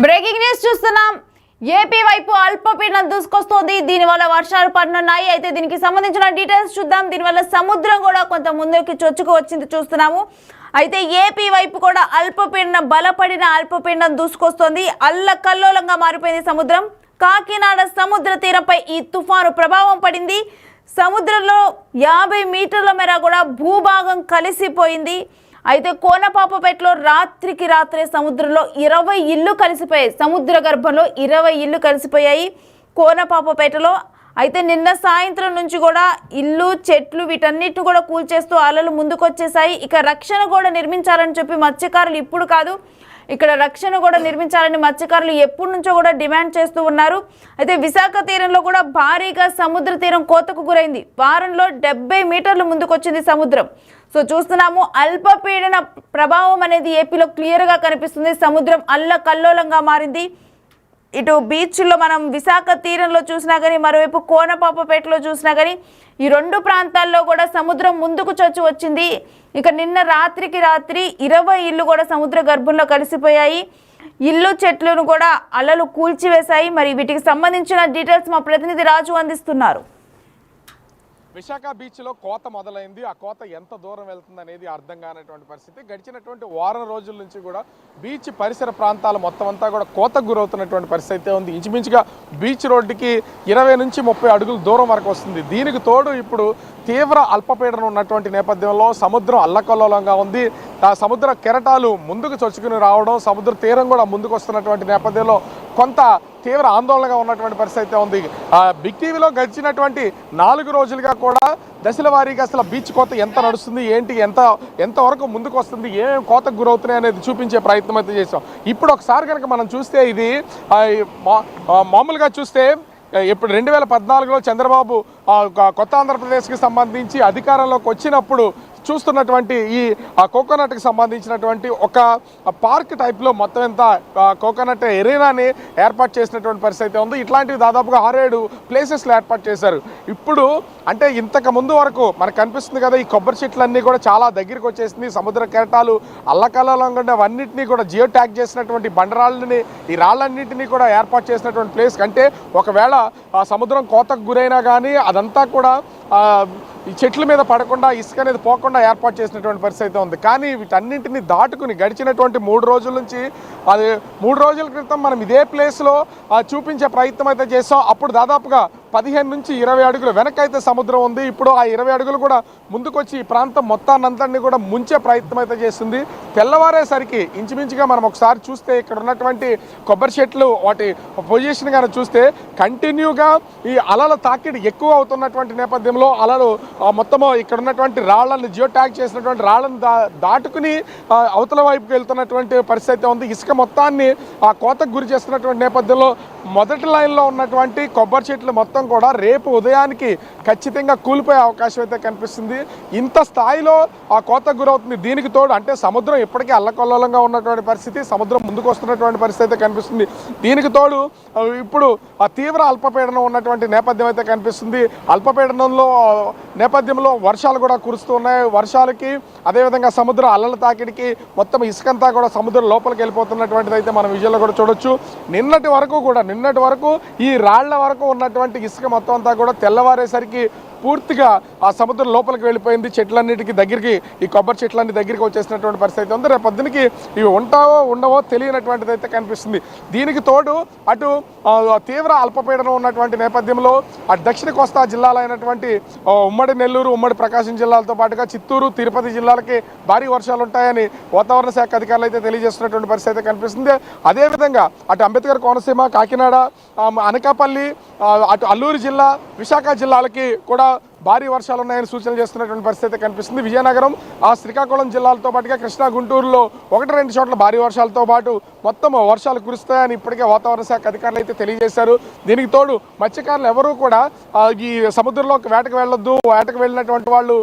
Breaking news చూస్తున్నాం. AP వైపు అల్పపీడనం దూసుకొస్తోంది. దీనివల్ల వర్షాలు పడనున్నాయి. అయితే దీనికి సంబంధించిన డీటెయిల్స్ చూద్దాం. దీనివల్ల సముద్రం కూడా కొంత ముందుకి చొచ్చుకు వచ్చింది చూస్తున్నాము. అయితే ఏపీ వైపు కూడా బలపడిన అల్పపీడనం దూసుకొస్తోంది. అల్లకల్లోలంగా మారిపోయింది సముద్రం. కాకినాడ సముద్ర తీరంపై ఈ తుఫాను ప్రభావం పడింది. సముద్రంలో 50 మీటర్ల మేర కూడా భూభాగం కలిసిపోయింది. అయితే కోనపాపపేటలో రాత్రికి రాత్రే సముద్రంలో 20 ఇళ్ళు కలిసిపోయాయి. సముద్ర గర్భంలో 20 ఇళ్ళు కలిసిపోయాయి కోనపాపపేటలో. అయితే నిన్న సాయంత్రం నుంచి కూడా ఇల్లు చెట్లు వీటన్నిటిని కూడా కూల్చేస్తూ అలలు ముందుకొచ్చేసాయి. ఇక రక్షణ కూడా నిర్మించాలని చెప్పి మత్స్యకారులు ఇప్పుడు కాదు, ఇక్కడ రక్షణ కూడా నిర్మించాలని మత్స్యకారులు ఎప్పటి నుంచో కూడా డిమాండ్ చేస్తూ ఉన్నారు. అయితే విశాఖ తీరంలో కూడా భారీగా సముద్ర తీరం కోతకు గురైంది. వారంలో 70 మీటర్లు ముందుకొచ్చింది సముద్రం. సో చూస్తున్నాము, అల్పపీడన ప్రభావం అనేది ఏపీలో క్లియర్గా కనిపిస్తుంది. సముద్రం అల్లకల్లోలంగా మారింది. ఇటు బీచ్లో మనం విశాఖ తీరంలో చూసినా కానీ, మరోవైపు కోనపాపపేటలో చూసినా కానీ ఈ రెండు ప్రాంతాల్లో కూడా సముద్రం ముందుకు చొచ్చి వచ్చింది. ఇక నిన్న రాత్రికి రాత్రి 20 ఇళ్ళు కూడా సముద్ర గర్భంలో కలిసిపోయాయి. ఇల్లు చెట్లను కూడా అలలు కూల్చివేశాయి. మరి వీటికి సంబంధించిన డీటెయిల్స్ మా ప్రతినిధి రాజు అందిస్తున్నారు. విశాఖ బీచ్లో కోత మొదలైంది. ఆ కోత ఎంత దూరం వెళ్తుంది అనేది అర్థం కానటువంటి పరిస్థితి. గడిచినటువంటి వారం రోజుల నుంచి కూడా బీచ్ పరిసర ప్రాంతాలు మొత్తం అంతా కూడా కోతకు గురవుతున్నటువంటి పరిస్థితి అయితే ఉంది. ఇంచుమించుగా బీచ్ రోడ్డుకి 20 నుంచి 30 అడుగుల దూరం వరకు వస్తుంది. దీనికి తోడు ఇప్పుడు తీవ్ర అల్పపీడనం ఉన్నటువంటి నేపథ్యంలో సముద్రం అల్లకల్లోలంగా ఉంది. ఆ సముద్ర కెరటాలు ముందుకు చొచ్చుకుని రావడం, సముద్ర తీరం కూడా ముందుకు వస్తున్నటువంటి నేపథ్యంలో కొంత తీవ్ర ఆందోళనగా ఉన్నటువంటి పరిస్థితి ఉంది. బిగ్ టీవీలో గడిచినటువంటి 4 రోజులుగా కూడా దశల వారీగా అసలు బీచ్ కోత ఎంత నడుస్తుంది, ఏంటి, ఎంతవరకు ముందుకు వస్తుంది, ఏమేమి కోతకు గురవుతున్నాయి అనేది చూపించే ప్రయత్నం అయితే చేసాం. ఇప్పుడు ఒకసారి కనుక మనం చూస్తే ఇది మామూలుగా చూస్తే ఇప్పుడు 2014లో చంద్రబాబు కొత్త ఆంధ్రప్రదేశ్కి సంబంధించి అధికారంలోకి వచ్చినప్పుడు చూస్తున్నటువంటి ఈ కోకోనట్కి సంబంధించినటువంటి ఒక పార్క్ టైప్లో మొత్తం ఎంత కోకోనట్ ఎరీనాని ఏర్పాటు చేసినటువంటి పరిస్థితి ఉంది. ఇట్లాంటివి దాదాపుగా 6-7 ప్లేసెస్లో ఏర్పాటు చేశారు. ఇప్పుడు అంటే ఇంతకు ముందు వరకు మనకు కనిపిస్తుంది కదా, ఈ కొబ్బరి చెట్లన్నీ కూడా చాలా దగ్గరికి వచ్చేసింది. సముద్ర కెరటాలు అల్లకల్లోలంగా ఉండేవన్నింటినీ కూడా జియో ట్యాగ్ చేసినటువంటి బండరాళ్ళని, ఈ రాళ్ళన్నింటినీ కూడా ఏర్పాటు చేసినటువంటి ప్లేస్ కంటే ఒకవేళ సముద్రం కోతకు గురైనా కానీ అదంతా కూడా ఈ చెట్ల మీద పడకుండా, ఇసుక అనేది పోకుండా ఏర్పాటు చేసినటువంటి పరిస్థితి ఉంది. కానీ వీటన్నింటినీ దాటుకుని గడిచినటువంటి 3 రోజుల నుంచి, అది 3 రోజుల క్రితం మనం ఇదే ప్లేస్లో చూపించే ప్రయత్నం అయితే చేసాం. అప్పుడు దాదాపుగా 15 నుంచి 20 అడుగులు వెనకైతే సముద్రం ఉంది. ఇప్పుడు ఆ 20 అడుగులు కూడా ముందుకొచ్చి ఈ ప్రాంతం మొత్తాన్నంతటినీ కూడా ముంచే ప్రయత్నం అయితే చేస్తుంది. తెల్లవారేసరికి ఇంచుమించుగా మనం ఒకసారి చూస్తే ఇక్కడ ఉన్నటువంటి కొబ్బరి చెట్లు వాటి పొజిషన్ కానీ చూస్తే కంటిన్యూగా ఈ అలల తాకిడి ఎక్కువ అవుతున్నటువంటి నేపథ్యంలో అలలు మొత్తము ఇక్కడ ఉన్నటువంటి రాళ్లను జియో ట్యాగ్ చేసినటువంటి రాళ్లను దాటుకుని అవతల వైపుకి వెళ్తున్నటువంటి పరిస్థితి ఉంది. ఇసుక మొత్తాన్ని ఆ కోతకు గురి చేస్తున్నటువంటి నేపథ్యంలో మొదటి లైన్లో ఉన్నటువంటి కొబ్బరి చెట్లు మొత్తం కూడా రేపు ఉదయానికి ఖచ్చితంగా కూలిపోయే అవకాశం అయితే కనిపిస్తుంది. ఇంత స్థాయిలో ఆ కోతకు గురవుతుంది. దీనికి తోడు అంటే సముద్రం ఇప్పటికీ అల్లకల్లోలంగా ఉన్నటువంటి పరిస్థితి, సముద్రం ముందుకు వస్తున్నటువంటి పరిస్థితి అయితే కనిపిస్తుంది. దీనికి తోడు ఇప్పుడు ఆ తీవ్ర అల్పపీడనం ఉన్నటువంటి నేపథ్యం అయితే కనిపిస్తుంది. అల్పపీడనంలో నేపథ్యంలో వర్షాలు కూడా కురుస్తూ ఉన్నాయి. వర్షాలకి అదేవిధంగా సముద్ర అలల తాకిడికి మొత్తం ఇసుకంతా కూడా సముద్రం లోపలికి వెళ్ళిపోతున్నటువంటిది అయితే మనం విజువల్లో కూడా చూడొచ్చు. నిన్నటి వరకు ఈ రాళ్ల వరకు ఉన్నటువంటి ఇసుక మొత్తం అంతా కూడా తెల్లవారేసరికి పూర్తిగా ఆ సముద్రం లోపలికి వెళ్ళిపోయింది. చెట్లన్నిటికీ దగ్గరికి, ఈ కొబ్బరి చెట్లన్నీ దగ్గరికి వచ్చేసినటువంటి పరిస్థితి ఉంది. రేపు పొద్దునకి ఇవి ఉంటావో ఉండవో తెలియనటువంటిది అయితే కనిపిస్తుంది. దీనికి తోడు అటు తీవ్ర అల్పపీడనం ఉన్నటువంటి నేపథ్యంలో అటు దక్షిణ కోస్తా జిల్లాలైనటువంటి ఉమ్మడి నెల్లూరు, ఉమ్మడి ప్రకాశం జిల్లాలతో పాటుగా చిత్తూరు, తిరుపతి జిల్లాలకి భారీ వర్షాలు ఉంటాయని వాతావరణ శాఖ అధికారులు అయితే తెలియజేస్తున్నటువంటి పరిస్థితి అయితే కనిపిస్తుంది. అదేవిధంగా అటు అంబేద్కర్ కోనసీమ, కాకినాడ, అనకాపల్లి, అటు అల్లూరు జిల్లా, విశాఖ జిల్లాలకి కూడా భారీ వర్షాలు ఉన్నాయని సూచనలు చేస్తున్నటువంటి పరిస్థితి కనిపిస్తుంది. విజయనగరం, శ్రీకాకుళం జిల్లాలతో పాటుగా కృష్ణా, గుంటూరులో 1-2 చోట్ల భారీ వర్షాలతో పాటు మొత్తం వర్షాలు కురుస్తాయని ఇప్పటికే వాతావరణ శాఖ అధికారులు అయితే తెలియజేశారు. దీనికి తోడు మత్స్యకారులు ఎవరూ కూడా ఈ సముద్రంలోకి వేటకు వెళ్ళొద్దు, వేటకు వెళ్ళినటువంటి వాళ్ళు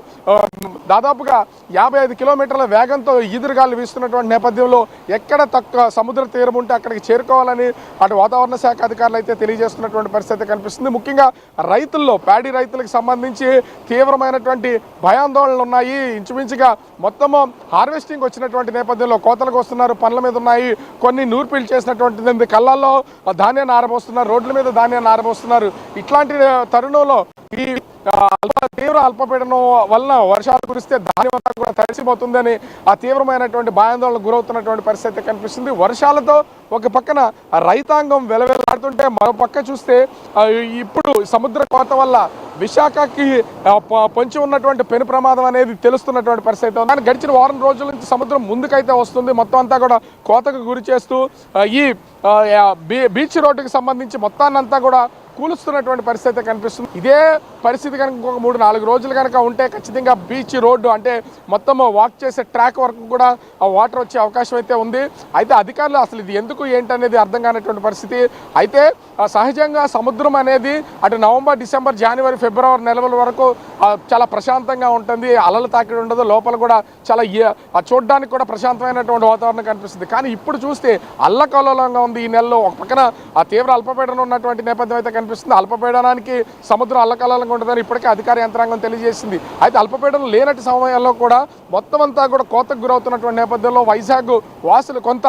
దాదాపుగా 55 కిలోమీటర్ల వేగంతో ఈదురుగాలు వీస్తున్నటువంటి నేపథ్యంలో ఎక్కడ తక్కువ సముద్ర తీరం ఉంటే అక్కడికి చేరుకోవాలని అటు వాతావరణ శాఖ అధికారులు అయితే తెలియజేస్తున్నటువంటి పరిస్థితి కనిపిస్తుంది. ముఖ్యంగా రైతుల్లో, ప్యాడీ రైతులకు సంబంధించి తీవ్రమైనటువంటి భయాందోళనలు ఉన్నాయి. ఇంచుమించుగా మొత్తము హార్వెస్టింగ్ వచ్చినటువంటి నేపథ్యంలో కోతలకు వస్తున్నారు, పనుల మీద ఉన్నాయి, కొన్ని నూర్పిలు చేసినటువంటి కళ్ళల్లో ధాన్యాన్ని ఆరబోస్తున్నారు, రోడ్ల మీద ధాన్యాన్ని ఆరబోస్తున్నారు. ఇట్లాంటి తరుణంలో ఈ తీవ్ర అల్పపీడనం వలన వర్షాలు కురిస్తే ధాన్యం అంతా కూడా తడిసిపోతుందని ఆ తీవ్రమైనటువంటి భయాందోళనకు గురవుతున్నటువంటి పరిస్థితి కనిపిస్తుంది. వర్షాలతో ఒక పక్కన రైతాంగం వెలవెలాడుతుంటే మరో పక్క చూస్తే ఇప్పుడు సముద్ర కోత వల్ల విశాఖకి పొంచి ఉన్నటువంటి పెను ప్రమాదం అనేది తెలుస్తున్నటువంటి పరిస్థితి ఉంది. కానీ గడిచిన వారం రోజుల నుంచి సముద్రం ముందుకైతే వస్తుంది, మొత్తం అంతా కూడా కోతకు గురి చేస్తూ ఈ బీచ్ రోడ్డుకి సంబంధించి మొత్తాన్నంతా కూడా కూలుస్తున్నటువంటి పరిస్థితి కనిపిస్తుంది. ఇదే పరిస్థితి కనుక ఇంకొక 3-4 రోజులు కనుక ఉంటే ఖచ్చితంగా బీచ్ రోడ్డు అంటే మొత్తం వాక్ చేసే ట్రాక్ వరకు కూడా వాటర్ వచ్చే అవకాశం అయితే ఉంది. అయితే అధికారులు అసలు ఇది ఎందుకు ఏంటనేది అర్థం కానటువంటి పరిస్థితి. అయితే సహజంగా సముద్రం అనేది అటు నవంబర్, డిసెంబర్, జనవరి, ఫిబ్రవరి నెలల వరకు చాలా ప్రశాంతంగా ఉంటుంది, అలలు తాకిడి ఉండదు, లోపల కూడా చాలా చూడడానికి కూడా ప్రశాంతమైనటువంటి వాతావరణం కనిపిస్తుంది. కానీ ఇప్పుడు చూస్తే అల్లకల్లోలంగా ఉంది. ఈ నెలలో ఒక పక్కన ఆ తీవ్ర అల్పపీడనం ఉన్నటువంటి నేపథ్యం అయితే కనిపిస్తుంది. అల్పపీడనానికి సముద్రం అల్లకల్లోలంగా ఉంటుందని ఇప్పటికే అధికార యంత్రాంగం తెలియజేసింది. అయితే అల్పపీడనం లేనటి సమయంలో కూడా మొత్తం అంతా కూడా కోతకు గురవుతున్నటువంటి నేపథ్యంలో వైజాగ్ వాసులు కొంత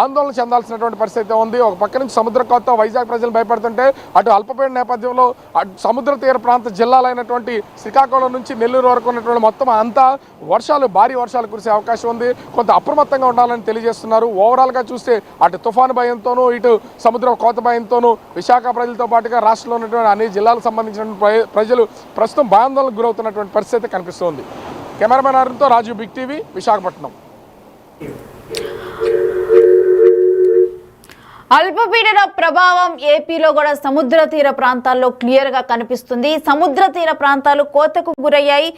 ఆందోళన చెందాల్సినటువంటి పరిస్థితి ఉంది. ఒక పక్క నుంచి సముద్ర కోత వైజాగ్ ప్రజలు భయపడుతుంటే అటు అల్పపీడన నేపథ్యంలో అటు సముద్ర తీర ప్రాంత జిల్లాలైనటువంటి శ్రీకాకుళం నుంచి నెల్లూరు వరకు ఉన్నటువంటి మొత్తం అంతా భారీ వర్షాలు కురిసే అవకాశం ఉంది. కొంత అప్రమత్తంగా ఉండాలని తెలియజేస్తున్నారు. ఓవరాల్గా చూస్తే అటు తుఫాను భయంతోనూ ఇటు సముద్ర కోత భయంతోనూ విశాఖ ప్రజలతో పాటుగా రాష్ట్రంలో ఉన్నటువంటి అన్ని జిల్లాలకు సంబంధించిన ప్రజలు ప్రస్తుతం భయాందోళనకు గురవుతున్నటువంటి పరిస్థితి కనిపిస్తోంది. కెమెరామెన్ అరుణ్తో రాజు, బిగ్ టీవీ, విశాఖపట్నం. అల్పపీడన ప్రభావం ఏపీలో కూడా సముద్ర తీర ప్రాంతాల్లో క్లియర్ గా కనిపిస్తుంది. సముద్ర తీర ప్రాంతాలు కోతకు గురయ్యాయి.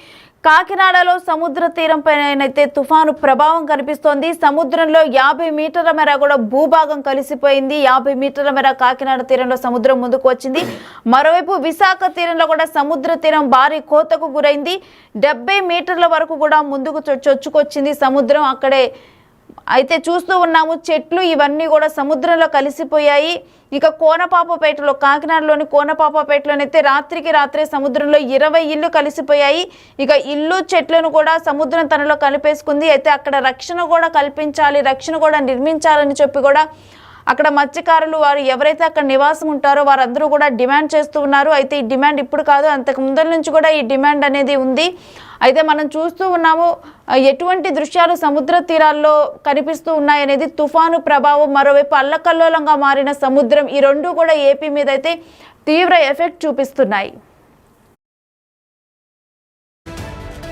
కాకినాడలో సముద్ర తీరం పైనైతే తుఫాను ప్రభావం కనిపిస్తోంది. సముద్రంలో 50 మీటర్ల మేర కూడా భూభాగం కలిసిపోయింది. 50 మీటర్ల మేర కాకినాడ తీరంలో సముద్రం ముందుకు వచ్చింది. మరోవైపు విశాఖ తీరంలో కూడా సముద్ర తీరం భారీ కోతకు గురైంది. 70 మీటర్ల వరకు కూడా ముందుకు చొచ్చుకొచ్చింది సముద్రం. అక్కడే అయితే చూస్తూ ఉన్నాము, చెట్లు ఇవన్నీ కూడా సముద్రంలో కలిసిపోయాయి. ఇక కోనపాపపేటలో, కాకినాడలోని కోనపాపపేటలోనైతే రాత్రికి రాత్రే సముద్రంలో 20 ఇళ్ళు కలిసిపోయాయి. ఇక ఇల్లు చెట్లను కూడా సముద్రం తనలో కలిపేసుకుంది. అయితే అక్కడ రక్షణ కూడా కల్పించాలి, రక్షణ కూడా నిర్మించాలని చెప్పి కూడా అక్కడ మత్స్యకారులు వారు ఎవరైతే అక్కడ నివాసం ఉంటారో వారందరూ కూడా డిమాండ్ చేస్తూ ఉన్నారు. అయితే ఈ డిమాండ్ ఇప్పుడు కాదు, అంతకు ముందర నుంచి కూడా ఈ డిమాండ్ అనేది ఉంది. అయితే మనం చూస్తూ ఉన్నాము ఎటువంటి దృశ్యాలు సముద్ర తీరాల్లో కనిపిస్తూ ఉన్నాయనేది. తుఫాను ప్రభావం, మరోవైపు అల్లకల్లోలంగా మారిన సముద్రం, ఈ రెండు కూడా ఏపీ మీద అయితే తీవ్ర ఎఫెక్ట్ చూపిస్తున్నాయి.